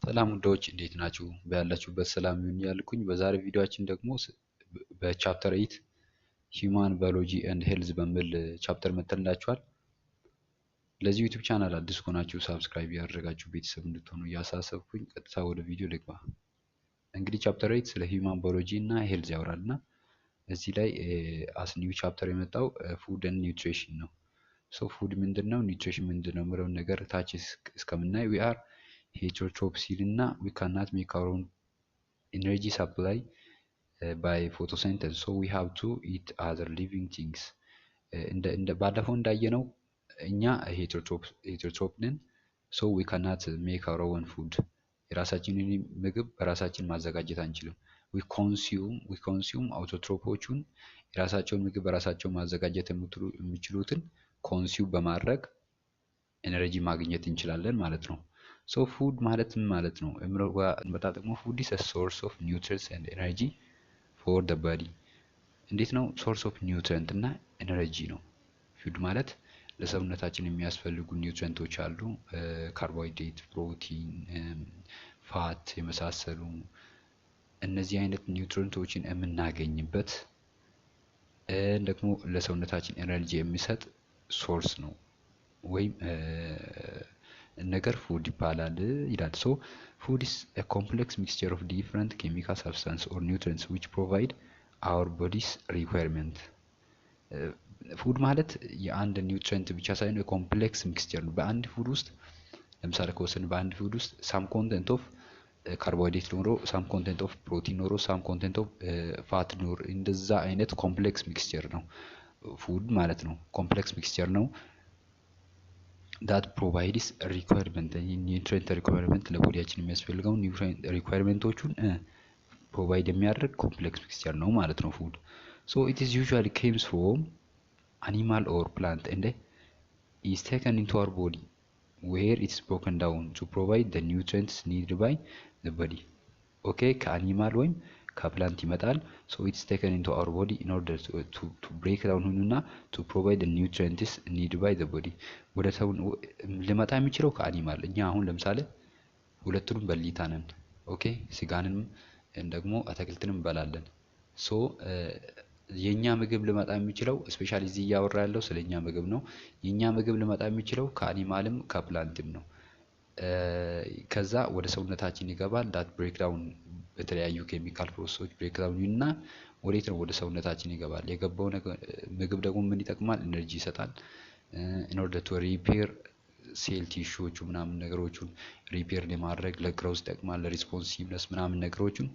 ሰላም ውዶች እንዴት ናችሁ? በያላችሁበት ሰላም ይሁን ያልኩኝ። በዛሬ ቪዲዮአችን ደግሞ በቻፕተር 8 ሂውማን ባዮሎጂ ኤንድ ሄልዝ በሚል ቻፕተር መጥተንላችኋል። ለዚህ ዩቲዩብ ቻናል አዲስ ከሆናችሁ ሳብስክራይብ ያደረጋችሁ ቤተሰብ እንድትሆኑ እያሳሰብኩኝ ቀጥታ ወደ ቪዲዮ ልግባ። እንግዲህ ቻፕተር 8 ስለ ሂውማን ባዮሎጂ እና ሄልዝ ያወራልና እዚህ ላይ አስ ኒው ቻፕተር የመጣው ፉድ ኤንድ ኒውትሪሽን ነው። ሶ ፉድ ምንድነው፣ ኒውትሪሽን ምንድነው የሚለውን ነገር ታች እስከምናይ we are heterotrophic እና we cannot make our own energy supply by photosynthesis, so we have to eat other living things። እንደ ባለፈው እንዳየነው እኛ ሄተሮትሮፕ ነን። so we cannot make our own food። የራሳችንን ምግብ በራሳችን ማዘጋጀት አንችልም። we consume አውቶትሮፖቹን የራሳቸውን ምግብ በራሳቸው ማዘጋጀት የሚችሉትን ኮንሱም በማድረግ ኤነርጂ ማግኘት እንችላለን ማለት ነው። ሶ ፉድ ማለት ምን ማለት ነው? ደግሞ ፉድ is a source of nutrients and energy for the body። እንዴት ነው? ሶርስ ኦፍ ኒውትሪየንት እና ኤነርጂ ነው። ፉድ ማለት ለሰውነታችን የሚያስፈልጉ ኒውትሪየንቶች አሉ፣ ካርቦሃይድሬት፣ ፕሮቲን፣ ፋት የመሳሰሉ እነዚህ አይነት ኒውትሪየንቶችን የምናገኝበት ደግሞ ለሰውነታችን ኤነርጂ የሚሰጥ ሶርስ ነው ወይም ነገር ፉድ ይባላል ይላል። ሶ ፉድ is a complex mixture of different chemical substances or nutrients which provide our body's requirement። ፉድ ማለት የአንድ ኒውትሪየንት ብቻ ሳይሆን የኮምፕሌክስ ሚክስቸር ነው። በአንድ ፉድ ውስጥ ለምሳሌ ከወሰን በአንድ ፉድ ውስጥ ሳም ኮንቴንት ኦፍ ካርቦሃይድሬት ኖሮ፣ ሳም ኮንቴንት ኦፍ ፕሮቲን ኖሮ፣ ሳም ኮንቴንት ኦፍ ፋት ኖሮ፣ እንደዛ አይነት ኮምፕሌክስ ሚክስቸር ነው ፉድ ማለት ነው። ኮምፕሌክስ ሚክስቸር ነው that provides requirement nutrient requirement ለቦዲያችን የሚያስፈልገው ኒውትሪየንት ሪኳየርመንቶቹን ፕሮቫይድ የሚያደርግ ኮምፕሌክስ ሚክስቸር ነው ማለት ነው ፉድ። so it is usually comes from animal or plant and is taken into our body where it's broken down to provide the nutrients needed by the body። okay ከአኒማል ወይም ከፕላንት ይመጣል። so it's taken into our body in order to break down ሁኑና to provide the nutrients needed by the body። ወደ ሰው ሊመጣ የሚችለው ከአኒማል። እኛ አሁን ለምሳሌ ሁለቱንም በሊታ ነን። ኦኬ ስጋንም ደግሞ አትክልትንም እንበላለን። ሶ የኛ ምግብ ሊመጣ የሚችለው ስፔሻሊ እዚህ እያወራ ያለው ስለኛ ምግብ ነው። የኛ ምግብ ሊመጣ የሚችለው ከአኒማልም ከፕላንትም ነው። ከዛ ወደ ሰውነታችን ይገባል። ዳት ብሬክዳውን በተለያዩ ኬሚካል ፕሮሰሶች ብሬክዳውን እና ወዴት ነው? ወደ ሰውነታችን ይገባል። የገባው ምግብ ደግሞ ምን ይጠቅማል? ኤነርጂ ይሰጣል። in order to repair ሴል ቲሹዎቹ ምናምን ነገሮቹን ሪፔር ለማድረግ ለግሮዝ ይጠቅማል፣ ለሪስፖንሲቭነስ ምናምን ነገሮቹን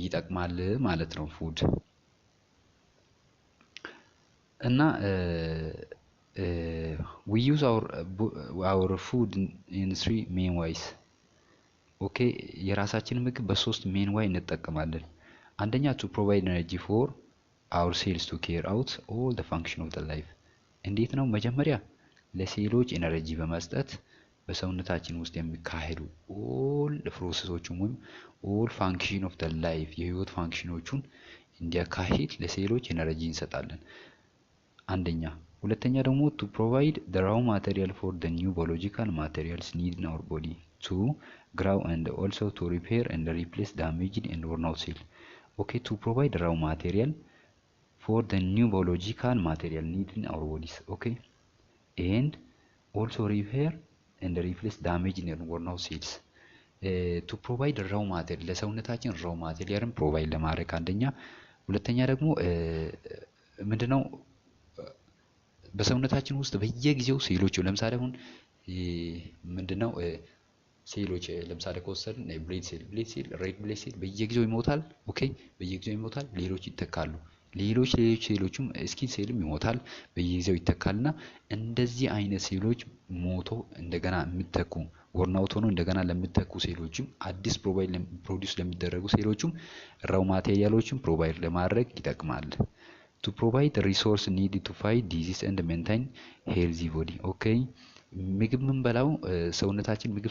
ይጠቅማል ማለት ነው ፉድ። እና we use our food in three main ways። ኦኬ የራሳችንን ምግብ በሶስት ሜን ዋይ እንጠቀማለን። አንደኛ to provide energy for our cells to carry out all the function of the life። እንዴት ነው? መጀመሪያ ለሴሎች ኤነርጂ በመስጠት በሰውነታችን ውስጥ የሚካሄዱ ኦል ፕሮሰሶቹን ወይም ኦል ፋንክሽን ኦፍ the life የህይወት ፋንክሽኖቹን እንዲያካሂድ ለሴሎች ኤነርጂ እንሰጣለን አንደኛ። ሁለተኛ ደግሞ to provide the raw material for the new biological materials needed in our body to grow and also to repair and replace damaged and worn out cells። okay to provide the raw material for the new biological material needed in our bodies, okay and also repair and replace damaged and worn out cells። to provide raw material ለሰውነታችን raw materialን ፕሮቫይድ ለማድረግ አንደኛ። ሁለተኛ ደግሞ ምንድነው በሰውነታችን ውስጥ በየጊዜው ሴሎች ለምሳሌ አሁን ምንድነው ሴሎች ለምሳሌ ከወሰድን ብሌድ ሴል ሬድ ብሌድ ሴል በየጊዜው ይሞታል። ኦኬ በየጊዜው ይሞታል፣ ሌሎች ይተካሉ። ሌሎች ሴሎችም ስኪን ሴልም ይሞታል፣ በየጊዜው ይተካልና እንደዚህ አይነት ሴሎች ሞቶ እንደገና የሚተኩ ወርናውት ሆኖ እንደገና ለሚተኩ ሴሎችም አዲስ ፕሮዲዩስ ለሚደረጉ ሴሎችም raw materialዎችን ፕሮቫይድ ለማድረግ ይጠቅማል። to provide the resource needed to fight disease and maintain healthy body። okay ምግብ ምንበላው ሰውነታችን ምግብ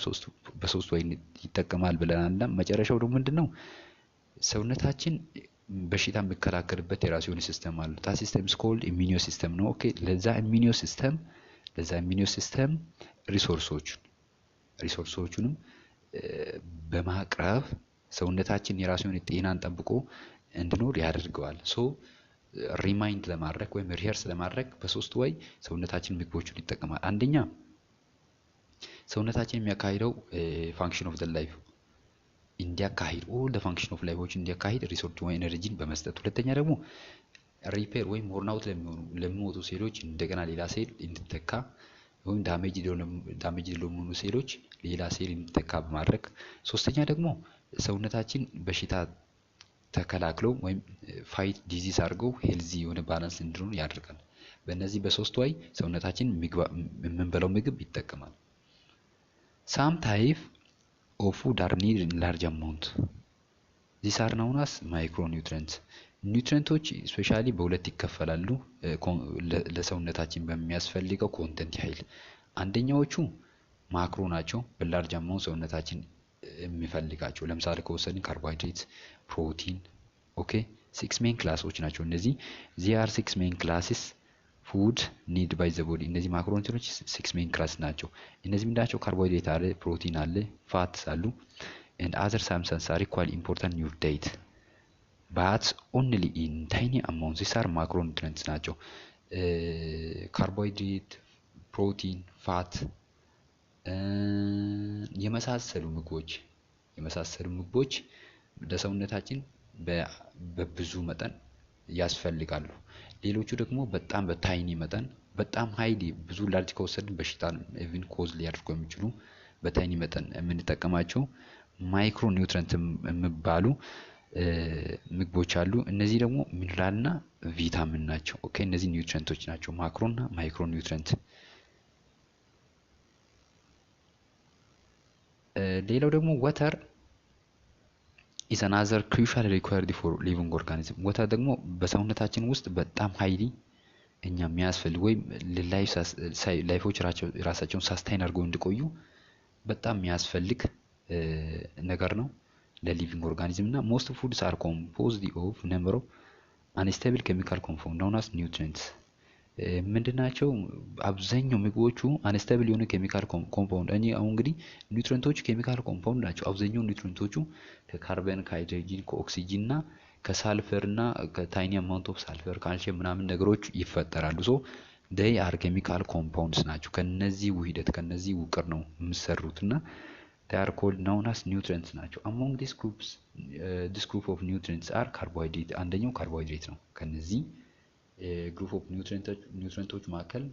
በሶስት ወይ ይጠቀማል ብለናልና መጨረሻው ደግሞ ምንድነው? ሰውነታችን በሽታ የሚከላከልበት የራሱ የሆነ ሲስተም አለ። ታ ሲስተም is called immune system ነው። ኦኬ ለዛ immune system ሪሶርሶቹንም በማቅረብ ሰውነታችን የራሱ የሆነ ጤናን ጠብቆ እንዲኖር ያደርገዋል። ሶ ሪማይንድ ለማድረግ ወይም ሪሄርስ ለማድረግ በሶስት ወይ ሰውነታችን ምግቦችን ይጠቀማል። አንደኛ ሰውነታችን የሚያካሂደው ፋንክሽን ኦፍ ዘ ላይፍ እንዲያካሂድ ኦል ዘ ፋንክሽን ኦፍ ላይፎች እንዲያካሂድ ሪሶርስ ወይ ኤነርጂን በመስጠት፣ ሁለተኛ ደግሞ ሪፔር ወይም ሞርናውት ለሚሞቱ ሴሎች እንደገና ሌላ ሴል እንዲተካ ወይም ዳሜጅ ለሚሆኑ ሴሎች ሌላ ሴል እንዲተካ በማድረግ፣ ሶስተኛ ደግሞ ሰውነታችን በሽታ ተከላክለው ወይም ፋይት ዲዚዝ አድርገው ሄልዚ የሆነ ባላንስ እንዲሆን ያደርጋል። በእነዚህ በሶስት ወይ ሰውነታችን የምንበላው ምግብ ይጠቀማል። ሳም ታይፕ ኦፍ ፉድ አር ኒድ ኢን ላርጅ አማውንት ዚስ አር ናውን አስ ማይክሮ ኒውትሪየንትስ። ኒውትሪየንቶች ስፔሻሊ በሁለት ይከፈላሉ ለሰውነታችን በሚያስፈልገው ኮንተንት ያህል። አንደኛዎቹ ማክሮ ናቸው፣ በላርጅ አማውንት ሰውነታችን የሚፈልጋቸው። ለምሳሌ ከወሰድን ካርቦሃይድሬት፣ ፕሮቲን። ኦኬ 6 ሜን ክላሶች ናቸው እነዚህ። ዚአር 6 ሜን ክላስስ ፉድ ኒድ ባይ ዘ ቦዲ። እነዚህ ማክሮ ኒውትሪየንቶች 6 ሜን ክላስ ናቸው። እነዚህ ምንድናቸው? ካርቦሃይድሬት አለ፣ ፕሮቲን አለ፣ ፋትስ አሉ and other substances are equally important in your diet but only in tiny amounts. these are macronutrients ናቸው። ካርቦሃይድሬት፣ ፕሮቲን፣ ፋት የመሳሰሉ ምግቦች ለሰውነታችን በብዙ መጠን ያስፈልጋሉ። ሌሎቹ ደግሞ በጣም በታይኒ መጠን በጣም ሃይሊ ብዙ ላርጅ ከወሰድን በሽታን ኢቭን ኮዝ ሊያደርጉ የሚችሉ በታይኒ መጠን የምንጠቀማቸው ማይክሮ ኒውትሪየንት የሚባሉ ምግቦች አሉ። እነዚህ ደግሞ ሚነራልና ቪታሚን ናቸው። ኦኬ እነዚህ ኒውትሪየንቶች ናቸው፣ ማክሮና ማይክሮ ኒውትሪየንት። ሌላው ደግሞ ወተር ኢዝ አናዘር ክሩሻል ሪኳየርድ ፎር ሊቪንግ ኦርጋኒዝም። ወተር ደግሞ በሰውነታችን ውስጥ በጣም ሃይሊ እኛ የሚያስፈልግ ወይም ላይፎች ራሳቸውን ሳስታይን አድርገው እንዲቆዩ በጣም የሚያስፈልግ ነገር ነው ለሊቪንግ ኦርጋኒዝም። እና ሞስት ፉድስ አር ኮምፖዝድ ኦፍ ነምበር ኦፍ አንስቴብል ኬሚካል ኮምፓውንድ ናውን አስ ኒውትሪየንትስ። ምንድናቸው? አብዛኛው ምግቦቹ አንስቴብል የሆነ ኬሚካል ኮምፓውንድ አሁን እንግዲህ ኒውትሪየንቶቹ ኬሚካል ኮምፓውንድ ናቸው። አብዛኛው ኒውትሪየንቶቹ ከካርበን፣ ከሃይድሮጂን፣ ከኦክሲጂን እና ከሳልፈር እና ከታይኒ አማውንት ኦፍ ሳልፈር፣ ካልሲየም ምናምን ነገሮች ይፈጠራሉ። ሶ ዴይ አር ኬሚካል ኮምፓውንድስ ናቸው። ከነዚህ ውህደት ከነዚህ ውቅር ነው የሚሰሩት እና they are called known as nutrients ናቸው። among these groups this group of nutrients are carbohydrate። አንደኛው ካርቦሃይድሬት ነው። ከነዚህ ግሩፕ ኦፍ ኒውትሪየንቶች መካከል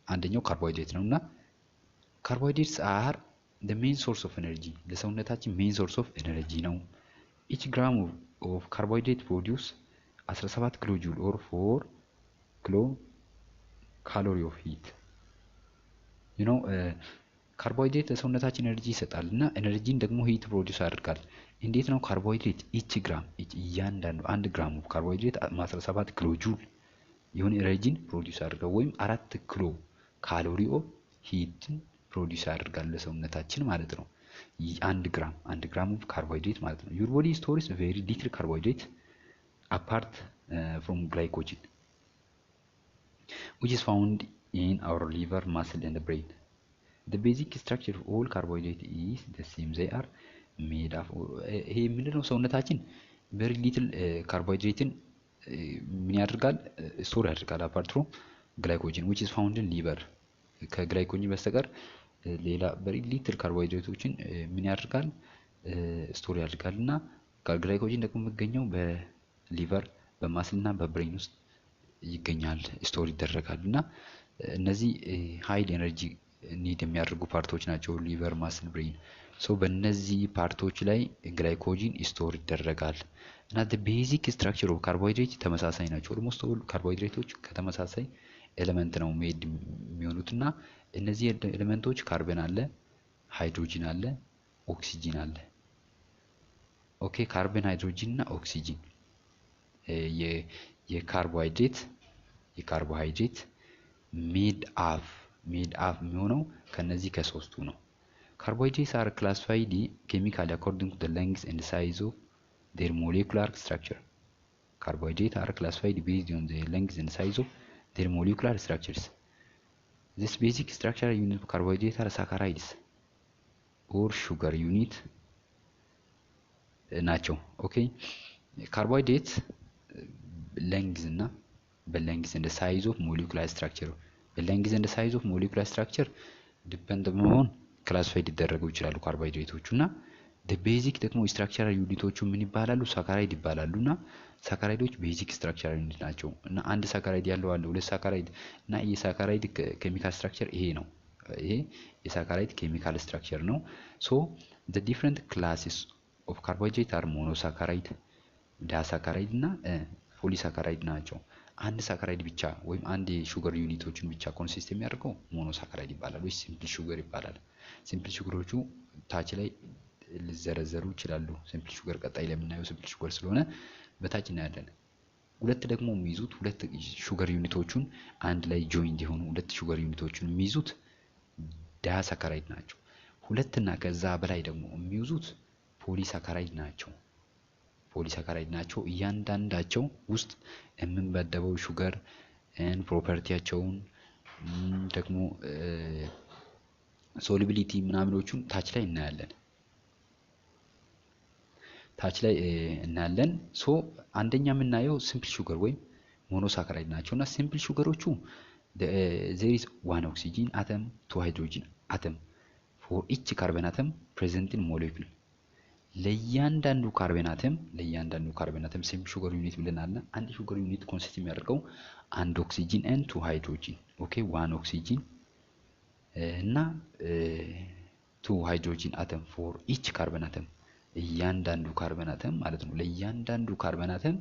አንደኛው ካርቦሃይድሬት ነው እና ካርቦሃይድሬትስ are the main source of energy ለሰውነታችን main source of energy ነው። each gram of carbohydrate produce 17 ኪሎ ጁል or 4 ኪሎ ካሎሪ of heat you know ካርቦሃይድሬት ለሰውነታችን ኤነርጂ ይሰጣል እና ኤነርጂን ደግሞ ሂት ፕሮዲውስ ያደርጋል። እንዴት ነው? ካርቦሃይድሬት ኢች ግራም እያንዳንዱ 1 ግራም ካርቦሃይድሬት 17 ኪሎ ጁል የሆነ ኤነርጂን ፕሮዲውስ ያደርጋል ወይም 4 ኪሎ ካሎሪ ኦፍ ሂትን ፕሮዲውስ ያደርጋል ለሰውነታችን ማለት ነው። 1 ግራም ኦፍ ካርቦሃይድሬት ማለት ነው። your body stores very little carbohydrate apart from glycogen which is found in our liver, muscle and brain. The basic structure of all carbohydrate is the same. They are made of ይሄ ምንድነው? ሰውነታችን very little carbohydrateን ምን ያደርጋል? ስቶር ያደርጋል apart from glycogen which is found in liver። ከግላይኮጂን በስተቀር ሌላ very little carbohydrateዎችን ምን ያደርጋል? ስቶር ያደርጋል እና ግላይኮጂን ደግሞ የሚገኘው በሊቨር በማስልና በብሬን ውስጥ ይገኛል፣ ስቶር ይደረጋል እና እነዚህ ሃይል ኤነርጂ ኒድ የሚያደርጉ ፓርቶች ናቸው ሊቨር፣ ማስል፣ ብሬን። ሶ በእነዚህ ፓርቶች ላይ ግላይኮጂን ስቶር ይደረጋል እና the basic structure of carbohydrate ተመሳሳይ ናቸው። ኦልሞስት ኦል ካርቦሃይድሬቶች ከተመሳሳይ ኤሌመንት ነው ሜድ የሚሆኑት እና እነዚህ ኤሌመንቶች ካርበን አለ፣ ሃይድሮጂን አለ፣ ኦክሲጂን አለ። ኦኬ ካርበን፣ ሃይድሮጂን እና ኦክሲጂን የካርቦሃይድሬት ሜድ አፍ የሚሆነው ከነዚህ ከሶስቱ ነው። ካርቦሃይድሬትስ አር ክላሲፋይድ ኬሚካሊ አኮርዲንግ ቱ ዘ ሌንግዝ ኤንድ ሳይዝ ኦፍ ዴር ሞሌኩላር ስትራክቸር። ካርቦሃይድሬትስ አር ክላሲፋይድ ቤዝድ ኦን ዘ ሌንግዝ ኤንድ ሳይዝ ኦፍ ዴር ሞሌኩላር ስትራክቸርስ። ዚስ ቤዚክ ስትራክቸር ዩኒት ኦፍ ካርቦሃይድሬትስ አር ሳካራይድስ። ኦር ሹገር ዩኒት ናቸው። ኦኬ ካርቦሃይድሬት ሌንግዝ እና በሌንግዝ እንደ ሳይዝ ኦፍ ሞሊኩላር ስትራክቸር በሌንግዝ እንደ ሳይዝ ኦፍ ሞሊኩላር ስትራክቸር ዲፔንድ በመሆን ክላሲፋይድ ሊደረጉ ይችላሉ ካርቦሃይድሬቶቹ እና ቤዚክ ደግሞ ስትራክቸራል ዩኒቶቹ ምን ይባላሉ? ሳካራይድ ይባላሉ። እና ሳካራይዶች ቤዚክ ስትራክቸራል ዩኒት ናቸው። እና አንድ ሳካራይድ ያለው አለ፣ ሁለት ሳካራይድ እና የሳካራይድ ኬሚካል ስትራክቸር ይሄ ነው። ይሄ የሳካራይድ ኬሚካል ስትራክቸር ነው። ሶ the different classes of carbohydrate are monosaccharide, ዳሳካራይድ እና ፖሊሳካራይድ ናቸው። አንድ ሳካራይድ ብቻ ወይም አንድ የሹገር ዩኒቶችን ብቻ ኮንሲስት የሚያደርገው ሞኖሳካራይድ ይባላል ወይ ሲምፕል ሹገር ይባላል። ሲምፕል ሹገሮቹ ታች ላይ ሊዘረዘሩ ይችላሉ። ሲምፕል ሹገር ቀጣይ ለምናየው ሲምፕል ሹገር ስለሆነ በታች እናያለን። ሁለት ደግሞ የሚይዙት ሁለት ሹገር ዩኒቶቹን አንድ ላይ ጆይንት የሆኑ ሁለት ሹገር ዩኒቶቹን የሚይዙት ዳያሳካራይድ ናቸው። ሁለትና ከዛ በላይ ደግሞ የሚይዙት ፖሊሳካራይድ ናቸው። ፖሊሳካራይድ ናቸው። እያንዳንዳቸው ውስጥ የምንመደበው ሹገር ፕሮፐርቲያቸውን ደግሞ ሶሉቢሊቲ ምናምኖቹን ታች ላይ እናያለን። ሶ አንደኛ የምናየው ሲምፕል ሹገር ወይም ሞኖሳካራይድ ናቸው እና ሲምፕል ሹገሮቹ there is one oxygen atom, two hydrogen atom for each carbon atom present in molecule ለእያንዳንዱ ካርበን አተም ሲምፕል ሹገር ዩኒት ብለናል። አንድ ሹገር ዩኒት ኮንሲስት የሚያደርገው አንድ ኦክሲጂን ኤንድ ቱ ሃይድሮጂን ኦኬ ዋን ኦክሲጂን እና ቱ ሃይድሮጂን አተም ፎር ኢች ካርበን አተም እያንዳንዱ ካርበን አተም ማለት ነው። ለእያንዳንዱ ካርበን አተም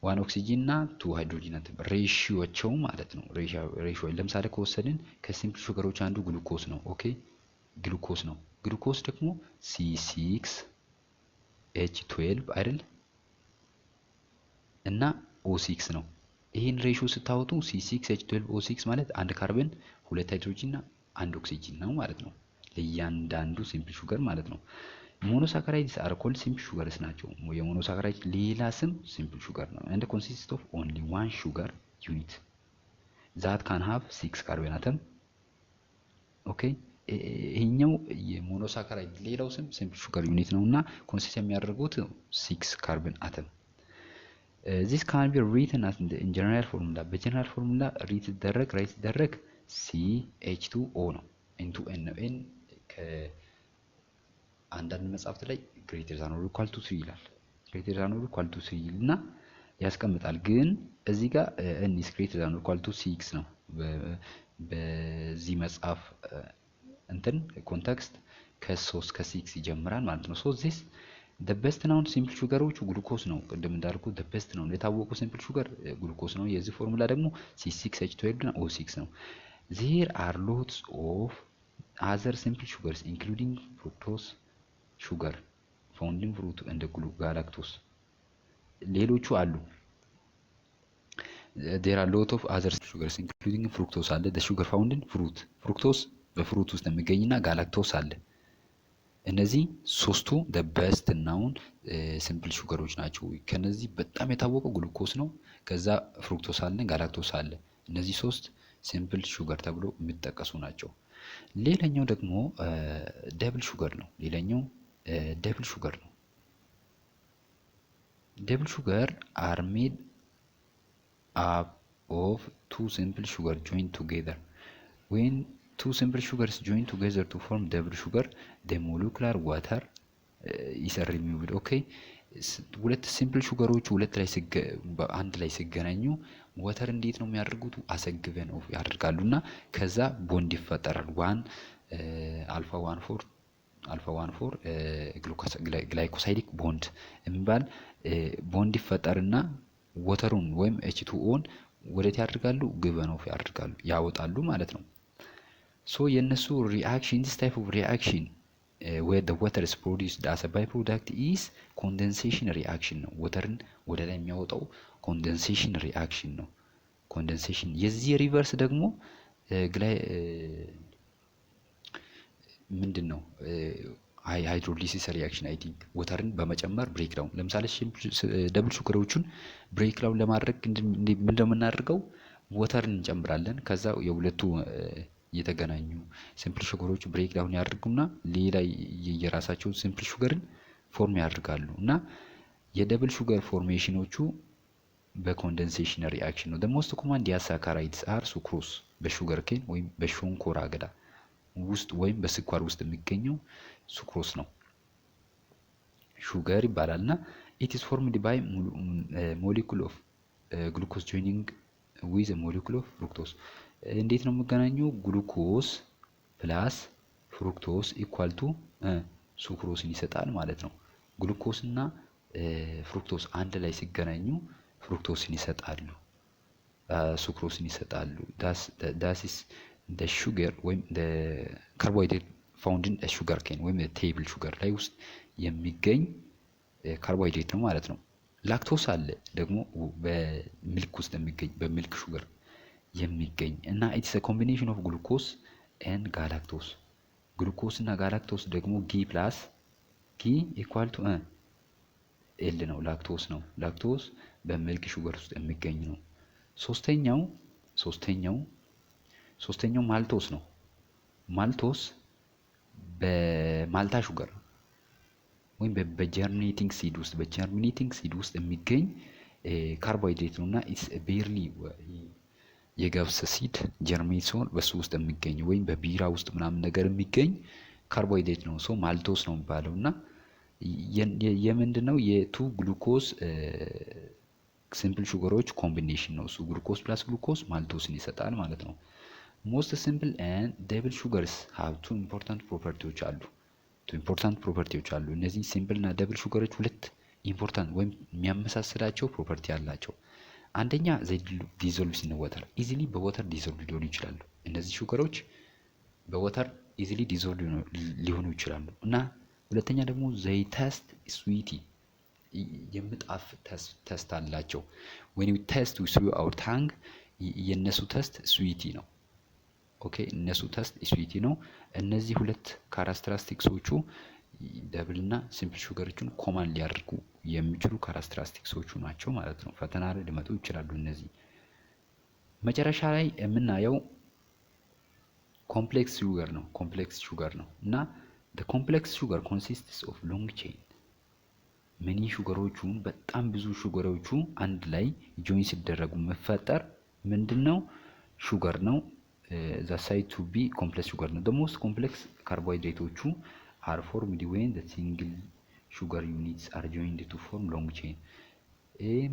ዋን ኦክሲጂን እና ቱ ሃይድሮጂን አተም ሬሺዮቸው ማለት ነው። ሬሺዮ ለምሳሌ ከወሰድን ከሲምፕል ሹገሮች አንዱ ግሉኮስ ነው። ኦኬ ግሉኮስ ነው። ግሉኮስ ደግሞ C6H12 አይደል እና O6 ነው። ይሄን ሬሺዮ ስታወጡ C6H12O6 ማለት አንድ ካርበን ሁለት ሃይድሮጂን እና አንድ ኦክሲጂን ነው ማለት ነው። ለእያንዳንዱ ሲምፕል ሹገር ማለት ነው። ሞኖሳካራይድስ አር ኮልድ ሲምፕል ሹገርስ ናቸው። የሞኖሳካራይድ ሌላ ስም ሲምፕል ሹገር ነው። and consist of only one sugar unit that can have 6 carbon atom ኦኬ ይሄኛው የሞኖሳካራይድ ሌላው ስም ሲምፕል ሹገር ዩኒት ነውና ኮንሲስት የሚያደርጉት 6 ካርበን አተም this can be written as in general formula በጀነራል ፎርሙላ ራይት ይደረግ CH2O ነው into NN ከአንዳንድ መጽሐፍት ላይ greater than or equal to 3 ይላል። greater than or equal to 3 እና ያስቀምጣል። ግን እዚህ ጋር n is greater than or equal to 6 ነው በዚህ መጽሐፍ እንትን ኮንቴክስት ከ3 ከ6 ይጀምራል ማለት ነው። ሶ this the best known simple ሹገሮቹ ግሉኮስ ነው። ቅድም እንዳልኩት the best ነው የታወቁ ሲምፕል ሹገር ግሉኮስ ነው። የዚህ ፎርሙላ ደግሞ C6H12 እና O6 ነው። there are lots of other simple sugars including fructose sugar found in fruit and galactose ሌሎቹ አሉ። there are lot of other sugars including fructose አለ the sugar found in fruit fructose በፍሩት ውስጥ የሚገኝና ጋላክቶስ አለ። እነዚህ ሶስቱ the best known simple ሹገሮች ናቸው። ከነዚህ በጣም የታወቀው ግሉኮስ ነው። ከዛ ፍሩክቶስ አለ፣ ጋላክቶስ አለ። እነዚህ ሶስት ሲምፕል ሹገር ተብሎ የሚጠቀሱ ናቸው። ሌላኛው ደግሞ ደብል ሹገር ነው። ደብል ሹገር are made up of two simple sugar joined together. When two simple sugars join together to form double sugar, the molecular water is removed. Okay, ሁለት ሲምፕል ሹገሮች አንድ ላይ ሲገናኙ ወተር እንዴት ነው የሚያደርጉት? አሰግበን ያደርጋሉና ከዛ ቦንድ ይፈጠራል። አልፋ 1 4 ግላይኮሳይዲክ ቦንድ የሚባል ቦንድ ይፈጠርና ወተሩን ወይም H2Oን ወዴት ያደርጋሉ? ግበን ኦፍ ያደርጋሉ፣ ያወጣሉ ማለት ነው። ሶ የነሱ ሪአክሽን this type of reaction where the water is produced as a byproduct is condensation reaction ነው። ወተርን ወደ ላይ የሚያወጣው condensation reaction ነው። condensation የዚህ ሪቨርስ ደግሞ ምንድነው? ሃይድሮሊሲስ ሪአክሽን አይ ቲንክ ወተርን በመጨመር ብሬክዳውን። ለምሳሌ ደብል ሹገሮቹን ብሬክዳውን ለማድረግ ምንድነው የምናደርገው? ወተርን እንጨምራለን። ከዛ የሁለቱ የተገናኙ ሲምፕል ሹገሮች ብሬክ ዳውን ያደርጉና ሌላ የራሳቸውን ሲምፕል ሹገርን ፎርም ያደርጋሉ እና የደብል ሹገር ፎርሜሽኖቹ በኮንደንሴሽን ሪአክሽን ነው። ሞስት ኮመን ዲያሳካራይድስ አር ሱክሮስ በሹገር ኬን ወይም በሸንኮራ አገዳ ውስጥ ወይም በስኳር ውስጥ የሚገኘው ሱክሮስ ነው፣ ሹገር ይባላል እና ኢት ኢዝ ፎርምድ ባይ ሞሊኩል ኦፍ ግሉኮስ ጆይኒንግ ዊዝ ሞሊኩል ኦፍ ፍሩክቶስ። እንዴት ነው የሚገናኘው? ግሉኮስ ፕላስ ፍሩክቶስ ኢኳል ቱ ሱክሮስን ይሰጣል ማለት ነው። ግሉኮስ እና ፍሩክቶስ አንድ ላይ ሲገናኙ ፍሩክቶስን ይሰጣሉ፣ ሱክሮስን ይሰጣሉ። ዳስ ደ ሹገር ወይም ካርቦሃይድሬት ፋውንድ ኢን ሹገር ኬን ወይም ቴብል ሹገር ላይ ውስጥ የሚገኝ ካርቦሃይድሬት ነው ማለት ነው። ላክቶስ አለ ደግሞ በሚልክ ውስጥ የሚገኝ በሚልክ ሹገር የሚገኝ እና ኢትስ ኮምቢኔሽን ኦፍ ግሉኮስ ኤንድ ጋላክቶስ። ግሉኮስ እና ጋላክቶስ ደግሞ ጊ ፕላስ ጊ ኢኳል ቱ ኤል ነው፣ ላክቶስ ነው። ላክቶስ በሚልክ ሹገር ውስጥ የሚገኝ ነው። ሶስተኛው ማልቶስ ነው። ማልቶስ በማልታ ሹገር ወይም በጀርሚኔቲንግ ሲድ ውስጥ የሚገኝ ካርቦሃይድሬት ነው እና ኢትስ ቤርሊ የገብስ ሲድ ጀርሚኔት ሲሆን በሱ ውስጥ የሚገኝ ወይም በቢራ ውስጥ ምናምን ነገር የሚገኝ ካርቦሃይድሬት ነው። ሶ ማልቶስ ነው የሚባለው እና የምንድነው የቱ ግሉኮስ ሲምፕል ሹገሮች ኮምቢኔሽን ነው። እሱ ግሉኮስ ፕላስ ግሉኮስ ማልቶስን ይሰጣል ማለት ነው። ሞስት ሲምፕል ኤንድ ደብል ሹገርስ ሃቭ ቱ ኢምፖርታንት ፕሮፐርቲዎች አሉ። እነዚህ ሲምፕል እና ደብል ሹገሮች ሁለት ኢምፖርታንት ወይም የሚያመሳስላቸው ፕሮፐርቲ አላቸው። አንደኛ ዘይ ዲዞልቭስ ኢን ወተር ኢዚሊ በወተር ዲዞልቭ ሊሆኑ ይችላሉ። እነዚህ ሹገሮች በወተር ኢዚሊ ዲዞልቭ ሊሆኑ ይችላሉ እና ሁለተኛ ደግሞ ዘይ ተስት ስዊቲ የምጣፍ ተስት አላቸው። when we test through our tongue የነሱ ተስት ስዊቲ ነው። ኦኬ እነሱ ተስት ስዊቲ ነው። እነዚህ ሁለት ካራክተሪስቲክሶቹ ደብል እና ሲምፕል ሹገሮችን ኮማን ሊያደርጉ የሚችሉ ካራክተሪስቲክሶቹ ናቸው ማለት ነው። ፈተና ላይ ሊመጡ ይችላሉ እነዚህ። መጨረሻ ላይ የምናየው ኮምፕሌክስ ሹገር ነው እና the complex sugar consists of long chain መኒ ሹገሮቹን በጣም ብዙ ሹገሮቹ አንድ ላይ ጆይን ሲደረጉ መፈጠር ምንድነው? ሹገር ነው። the side to be complex sugar ነው። the most complex ካርቦሃይድሬቶቹ are formed when the single sugar units are joined to form long chain።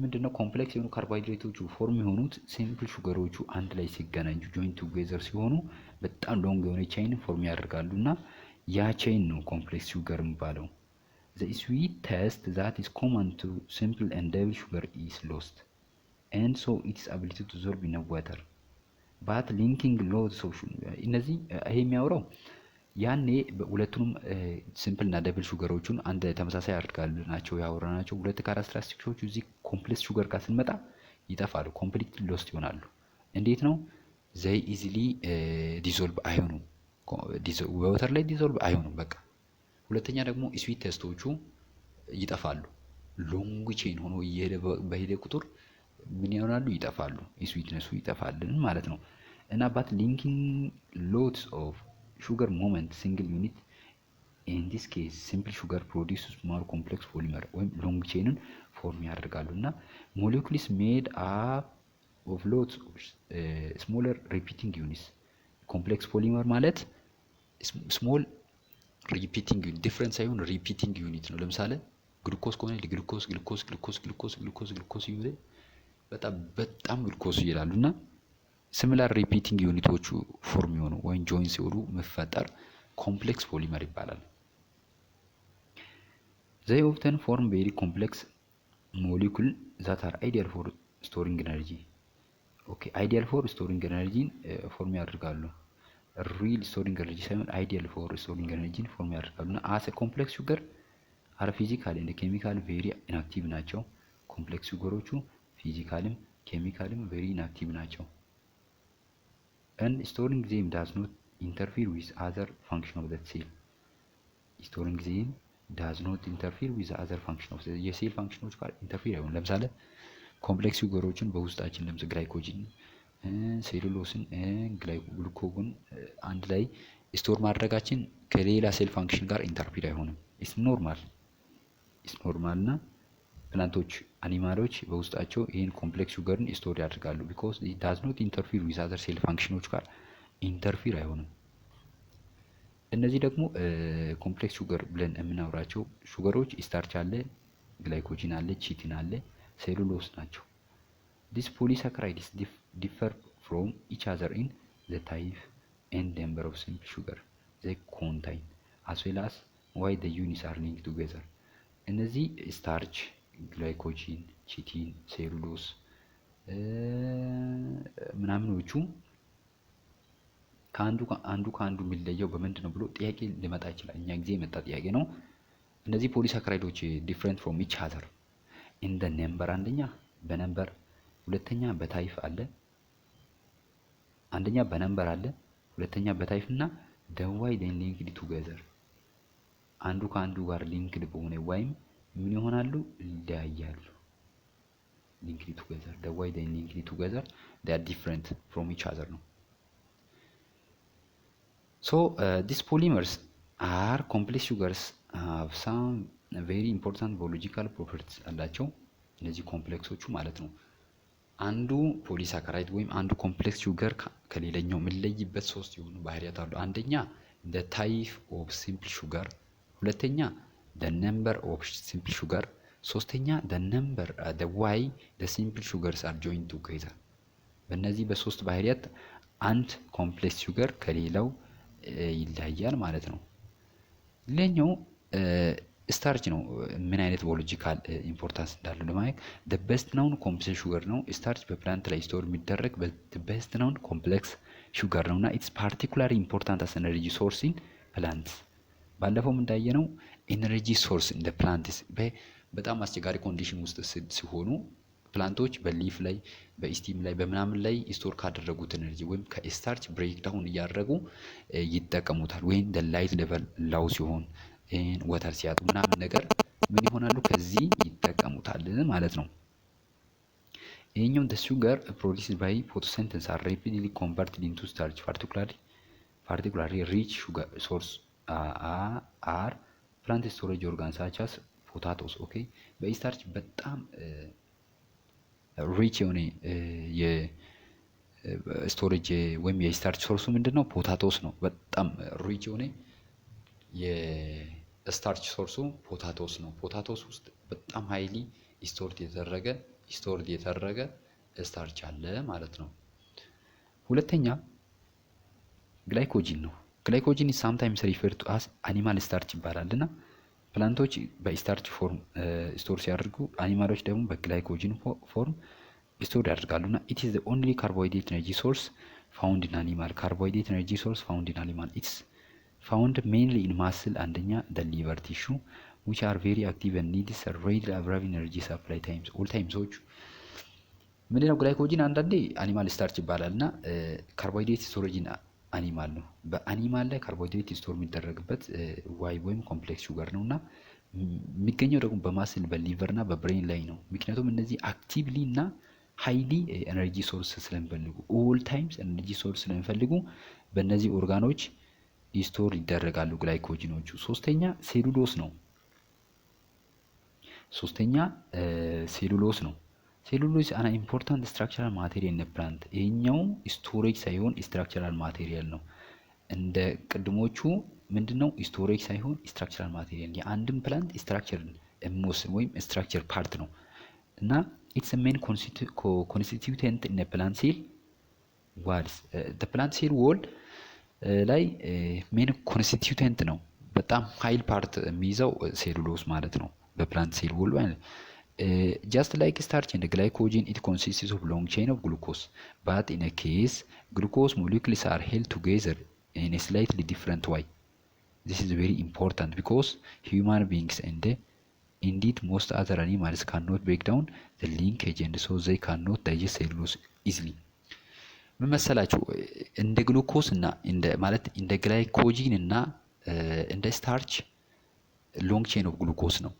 ምንድነው? ኮምፕሌክስ የሆኑ ካርቦሃይድሬቶቹ ፎርም የሆኑት ሲምፕል ሹገሮቹ አንድ ላይ ሲገናኙ ጆይን ቱጌዘር ሲሆኑ በጣም ሎንግ የሆነ ቼይን ፎርም ያደርጋሉና ያ ቼይን ነው ኮምፕሌክስ ሹገር የሚባለው። the sweet taste that is common to simple and double sugar is lost and so its ability to dissolve in water but linking loads of እነዚህ ይሄ የሚያወራው ያኔ ሁለቱንም ሲምፕል እና ደብል ሹገሮቹን አንድ ተመሳሳይ አድርጋሉ ናቸው ያወራናቸው። ሁለት ካራክተሪስቲክሶቹ እዚህ ኮምፕሌክስ ሹገር ጋር ስንመጣ ይጠፋሉ፣ ኮምፕሊትሊ ሎስት ይሆናሉ። እንዴት ነው? ዘይ ኢዚሊ ዲዞልቭ አይሆኑም፣ በወተር ላይ ዲዞልቭ አይሆኑም በቃ። ሁለተኛ ደግሞ ስዊት ቴስቶቹ ይጠፋሉ፣ ሎንግ ቼን ሆኖ በሄደ ቁጥር ምን ይሆናሉ? ይጠፋሉ፣ ስዊትነሱ ይጠፋልን ማለት ነው። እና ባት ሊንኪንግ ሎትስ ኦፍ sugar moment single unit in this case simple sugar produces more complex polymer ወይም long chain ፎርም ያደርጋሉ እና molecules made up of lots of smaller repeating units complex polymer ማለት small repeating unit different ሳይሆን repeating unit ነው። ለምሳሌ ግሉኮስ ከሆነ ግሉኮስ ይሁን በጣም ግሉኮስ ይላሉና ሲሚላር ሪፒቲንግ ዩኒቶቹ ፎርም የሆኑ ወይም ጆይን ሲሆኑ መፈጠር ኮምፕሌክስ ፖሊመር ይባላል። they often form very complex molecule that are ideal for storing energy okay ideal for storing energy ፎርም ያደርጋሉ። real storing energy ሳይሆን ideal for storing energy ፎርም ያደርጋሉና as a complex sugar are physically and chemically very inactive ናቸው። ኮምፕሌክስ ሹገሮቹ ፊዚካልም ኬሚካልም very inactive ናቸው። and storing them does not interfere with other function of the cell storing them does not interfere with other function of the የሴል ፋንክሽኖች ጋር ኢንተርፌር አይሆንም። ለምሳሌ ኮምፕሌክስ ሹገሮችን በውስጣችን ለምሳሌ ግላይኮጅን ሴሉሎስን ግሉኮግን አንድ ላይ ስቶር ማድረጋችን ከሌላ ሴል ፋንክሽን ጋር ኢንተርፊር አይሆንም። ኢስ ኖርማል እና ፕላንቶች አኒማሎች በውስጣቸው ይህን ኮምፕሌክስ ሹገርን ስቶር ያደርጋሉ። ቢኮዝ ኢት ዳዝ ኖት ኢንተርፊር ዊዝ አዘር ሴል ፋንክሽኖች ጋር ኢንተርፊር አይሆንም። እነዚህ ደግሞ ኮምፕሌክስ ሹገር ብለን የምናወራቸው ሹገሮች ስታርች አለ፣ ግላይኮጂን አለ፣ ቺቲን አለ፣ ሴሉሎስ ናቸው። ዲስ ፖሊሳካራይድስ ዲፈር ፍሮም ኢች አዘር ኢን ዘ ታይፕ ኤንድ ነምበር ኦፍ ሲምፕል ሹገር ዘይ ኮንታይን አስ ዌል አስ ዋይ ዘ ዩኒትስ አር ሊንክድ ቱጌዘር። እነዚህ ስታርች፣ ግላይኮጂን፣ ቺቲን፣ ሴሉሎስ ምናምኖቹ ከአንዱ የሚለየው በምንድን ነው ብሎ ጥያቄ ሊመጣ ይችላል። እኛ ጊዜ የመጣ ጥያቄ ነው። እነዚህ ፖሊሳካራይዶች ዲፍረንት ፍሮም ኢች አዘር ኢን ዘ ነምበር፣ አንደኛ በነምበር፣ ሁለተኛ በታይፍ አለ። አንደኛ በነምበር አለ፣ ሁለተኛ በታይፍ እና the why they linked together አንዱ ከአንዱ ጋር ሊንክድ በሆነ ወይም ምን ይሆናሉ ይለያያሉ። linked together the why they linked together they are different from each other ነው። so these polymers are complex sugars have some very important biological properties አላቸው እነዚህ ኮምፕሌክሶቹ ማለት ነው። አንዱ ፖሊሳካራይድ ወይም አንዱ ኮምፕሌክስ ሹገር ከሌላኛው የሚለይበት ሶስት የሆኑ ባህሪያት አሉ። አንደኛ the type of simple sugar፣ ሁለተኛ the number of simple sugar፣ ሶስተኛ the why the simple sugars are joined together። በእነዚህ በሶስት ባህሪያት አንድ ኮምፕሌክስ ሹገር ከሌላው ይለያያል ማለት ነው። ሌላኛው ስታርች ነው። ምን አይነት ባዮሎጂካል ኢምፖርታንስ እንዳለው ለማየት the best known complex sugar ነው። ስታርች በፕላንት ላይ ስቶር የሚደረግ the best known complex sugar ነውና it's particularly important as energy source in plants። ባለፈው እንዳየነው ኤነርጂ ሶርስ እንደ ፕላንትስ በጣም አስቸጋሪ ኮንዲሽን ውስጥ ሲሆኑ ፕላንቶች በሊፍ ላይ በስቲም ላይ በምናምን ላይ ስቶር ካደረጉት ኤነርጂ ወይም ከስታርች ብሬክ ዳውን እያደረጉ ይጠቀሙታል። ወይም the light level low ሲሆን ወተር ሲያጡ ምናምን ነገር ምን ይሆናሉ ከዚህ ይጠቀሙታል ማለት ነው። ይሄኛው the sugar produced by photosynthesis are rapidly converted into starch particularly rich sugar source are plant storage organs such as potatoes። ኦኬ በስታርች በጣም ሪች የሆነ የስቶሬጅ ወይም የስታርች ሶርሱ ምንድነው? ፖታቶስ ነው። በጣም ሪች የሆነ የስታርች ሶርሱ ፖታቶስ ነው። ፖታቶስ ውስጥ በጣም ሃይሊ ስቶርድ የተደረገ ስታርች አለ ማለት ነው። ሁለተኛ ግላይኮጂን ነው። ግላይኮጂን ሳምታይምስ ሪፈር ቱ አስ አኒማል ስታርች ይባላልና ፕላንቶች በስታርች ፎርም ስቶር ሲያደርጉ አኒማሎች ደግሞ በግላይኮጂን ፎርም ስቶር ያደርጋሉና it is the only carbohydrate energy source found in animal carbohydrate energy source found in animal it's found mainly in muscle አንደኛ the liver tissue which are very active and needs a regular above energy supply times all times ሶች ምንድነው ግላይኮጂን አንዳንዴ አኒማል ስታርች ይባላልና ካርቦሃይድሬት ስቶሬጅ አኒማል ነው። በአኒማል ላይ ካርቦሃይድሬት ስቶር የሚደረግበት ዋይ ወይም ኮምፕሌክስ ሹገር ነውና የሚገኘው ደግሞ በማስል በሊቨር እና በብሬን ላይ ነው። ምክንያቱም እነዚህ አክቲቭሊ እና ሃይሊ ኤነርጂ ሶርስ ስለሚፈልጉ ኦል ታይምስ ኤነርጂ ሶርስ ስለሚፈልጉ በእነዚህ ኦርጋኖች ስቶር ይደረጋሉ ግላይኮጂኖቹ። ሶስተኛ ሴሉሎስ ነው። ሴሉሎስ አን ኢምፖርታንት ስትራክቸራል ማቴሪያል ኢን ፕላንት። ይሄኛው ስቶሬጅ ሳይሆን ስትራክቸራል ማቴሪያል ነው። እንደ ቅድሞቹ ምንድነው ስቶሬጅ ሳይሆን ስትራክቸራል ማቴሪያል የአንድም ፕላንት ስትራክቸርን የሚወስን ወይም ስትራክቸር ፓርት ነው እና ኢትስ ሜን ኮንስቲቱየንት ኢን ፕላንት ሴል ዋልስ ፕላንት ሴል ዎል ላይ ሜን ኮንስቲቱየንት ነው። በጣም ሃይል ፓርት የሚይዘው ሴሉሎስ ማለት ነው በፕላንት ሴል ዎል ማለት just like starch and glycogen it consists of long chain of glucose but in a case glucose molecules are held together in a slightly different way. This is very important because human beings and indeed most other animals cannot break down the linkage and so they cannot digest cellulose easily. ምን መሰላችሁ እንደ ግሉኮስ እና እንደ ግላይኮጂን እና እንደ ስታርች ሎንግ ቼን ኦፍ ግሉኮስ ነው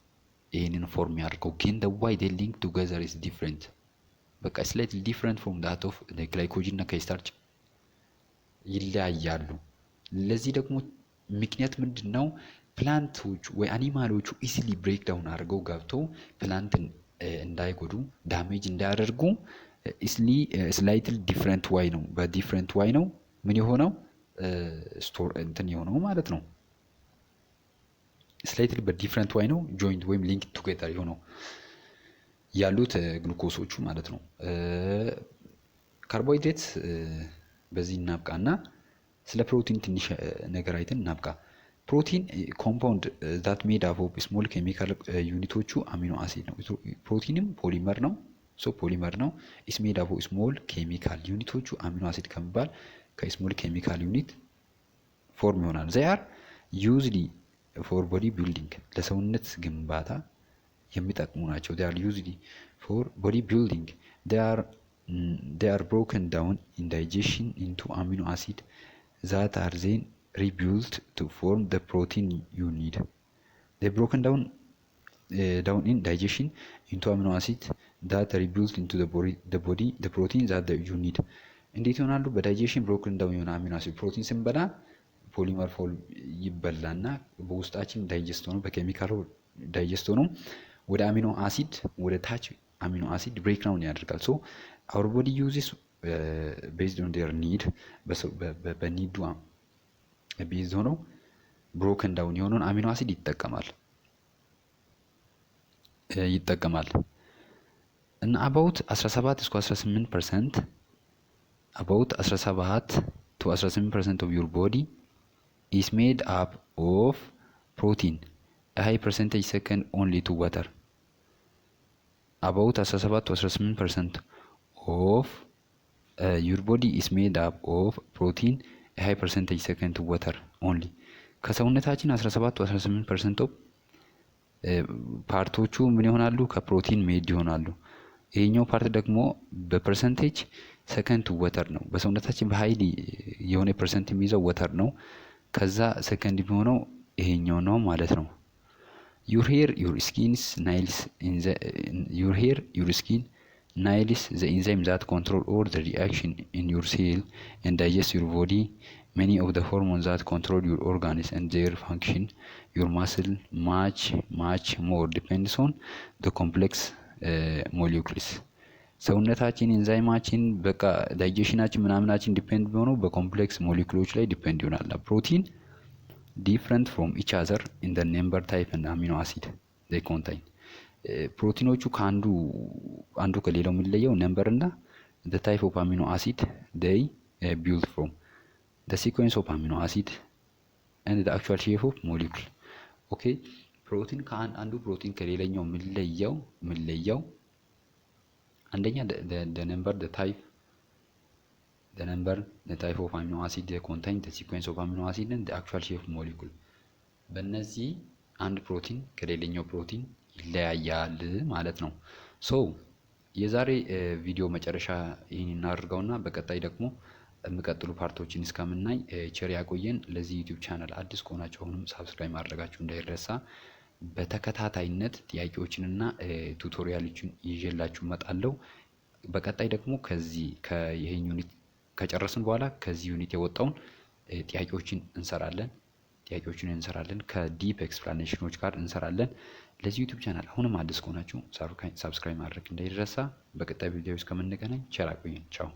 ይሄንን ፎርም ያደርገው ግን the why they link together is different በቃ ስላይትሊ ዲፍረንት ፍሮም ዳት ኦፍ ግላይኮጅን እና ከስታርች ይለያያሉ። ለዚህ ደግሞ ምክንያት ምንድን ነው? ፕላንቶቹ ወይ አኒማሎቹ ኢሲሊ ብሬክ ዳውን አድርገው ገብተው ፕላንትን እንዳይጎዱ ዳሜጅ እንዳያደርጉ ኢስሊ ስላይትሊ ዲፍረንት ዋይ ነው በዲፍረንት ዋይ ነው ምን የሆነው ስቶር እንትን የሆነው ማለት ነው። ስላይትሊ በዲፍረንት ዋይ ነው ጆይንት ወይም ሊንክ ቱጌዘር የሆነው ያሉት ግሉኮሶቹ ማለት ነው። ካርቦሃይድሬት በዚህ እናብቃና ስለ ፕሮቲን ትንሽ ነገር አይተን እናብቃ። ፕሮቲን ኮምፓውንድ ዛት ሜድ አፕ ኦፍ ስሞል ኬሚካል ዩኒቶቹ አሚኖ አሲድ ነው። ፕሮቲንም ፖሊመር ነው። ፖሊመር ነው። ኢስ ሜድ አፕ ኦፍ ስሞል ኬሚካል ዩኒቶቹ አሚኖ አሲድ ከሚባል ከስሞል ኬሚካል ዩኒት ፎርም ይሆናል። ዘይ አር ዩዝሊ ፎር ቦዲ ቢልዲንግ ለሰውነት ግንባታ የሚጠቅሙ ናቸው። they are usually for body building. they are broken down in digestion into amino acid that are then rebuilt to form the protein you need. they broken down in digestion into amino acid that are rebuilt into the protein that you need. እንዴት ይሆናሉ? በዳይጀሽን ብሮክን ዳውን የሆነ አሚኖ አሲድ ፕሮቲን ስንበላ ፖሊመር ፎል ይበላና በውስጣችን ዳይጀስት ሆኖ በኬሚካል ዳይጀስት ሆኖ ወደ አሚኖ አሲድ ወደ ታች አሚኖ አሲድ ብሬክ ዳውን ያደርጋል። ሶ our body uses based on their need በኒዱ ቤዝድ ሆኖ ብሮከን ዳውን የሆነውን አሚኖ አሲድ ይጠቀማል እና about 17 እስከ 18% about 17 to 18% of your body is made up of protein. A high percentage second only to water. About 17 to 18% of your body is made up of protein. A high percentage second to water only. ከሰውነታችን 17 to 18% ኦፍ ፓርቶቹ ምን ይሆናሉ? ከፕሮቲን ሜድ ይሆናሉ። ይሄኛው ፓርት ደግሞ በፐርሰንቴጅ ሰከንድ ቱ ወተር ነው። በሰውነታችን በኃይል የሆነ ፐርሰንት የሚይዘው ወተር ነው። ከዛ ሰከንድ የሚሆነው ይሄኛው ነው ማለት ነው። your hair, your skin, nails the enzyme that control all the reaction in your cell and digest your body. Many of the hormones that control your organs and their function, your muscle, much more depends on the complex molecules. ሰውነታችን ኢንዛይማችን በቃ ዳይጀሽናችን ምናምናችን ዲፔንድ ቢሆነው በኮምፕሌክስ ሞሊኩሎች ላይ ዲፔንድ ይሆናል። ፕሮቲን different from each other in the number type and amino acid they contain. ፕሮቲኖቹ አንዱ ከሌላው የሚለየው ነምበር እና the type of amino acid they build from, the sequence of amino acid and the actual shape of molecule. okay ፕሮቲን አንዱ ፕሮቲን ከሌላኛው የሚለየው አንደኛ the type of amino acid they contain, the sequence of amino acid and the actual shape molecule. በእነዚህ አንድ ፕሮቲን ከሌላኛው ፕሮቲን ይለያያል ማለት ነው። ሶ የዛሬ ቪዲዮ መጨረሻ ይህን እናድርገውና በቀጣይ ደግሞ የሚቀጥሉ ፓርቶችን እስከምናይ ቸር ያቆየን። ለዚህ ዩቲዩብ ቻናል አዲስ ከሆናችሁ አሁንም ሳብስክራይብ ማድረጋችሁ እንዳይረሳ። በተከታታይነት ጥያቄዎችንና ቱቶሪያሎችን ይዤላችሁ እመጣለሁ። በቀጣይ ደግሞ ይሄን ዩኒት ከጨረስን በኋላ ከዚህ ዩኒት የወጣውን ጥያቄዎችን እንሰራለን ከዲፕ ኤክስፕላኔሽኖች ጋር እንሰራለን። ለዚህ ዩቲዩብ ቻናል አሁንም አዲስ ከሆናችሁ ሳብስክራይብ ማድረግ እንዳይረሳ። በቀጣይ ቪዲዮ እስከምንገናኝ ቸር ያቆየን። ቻው።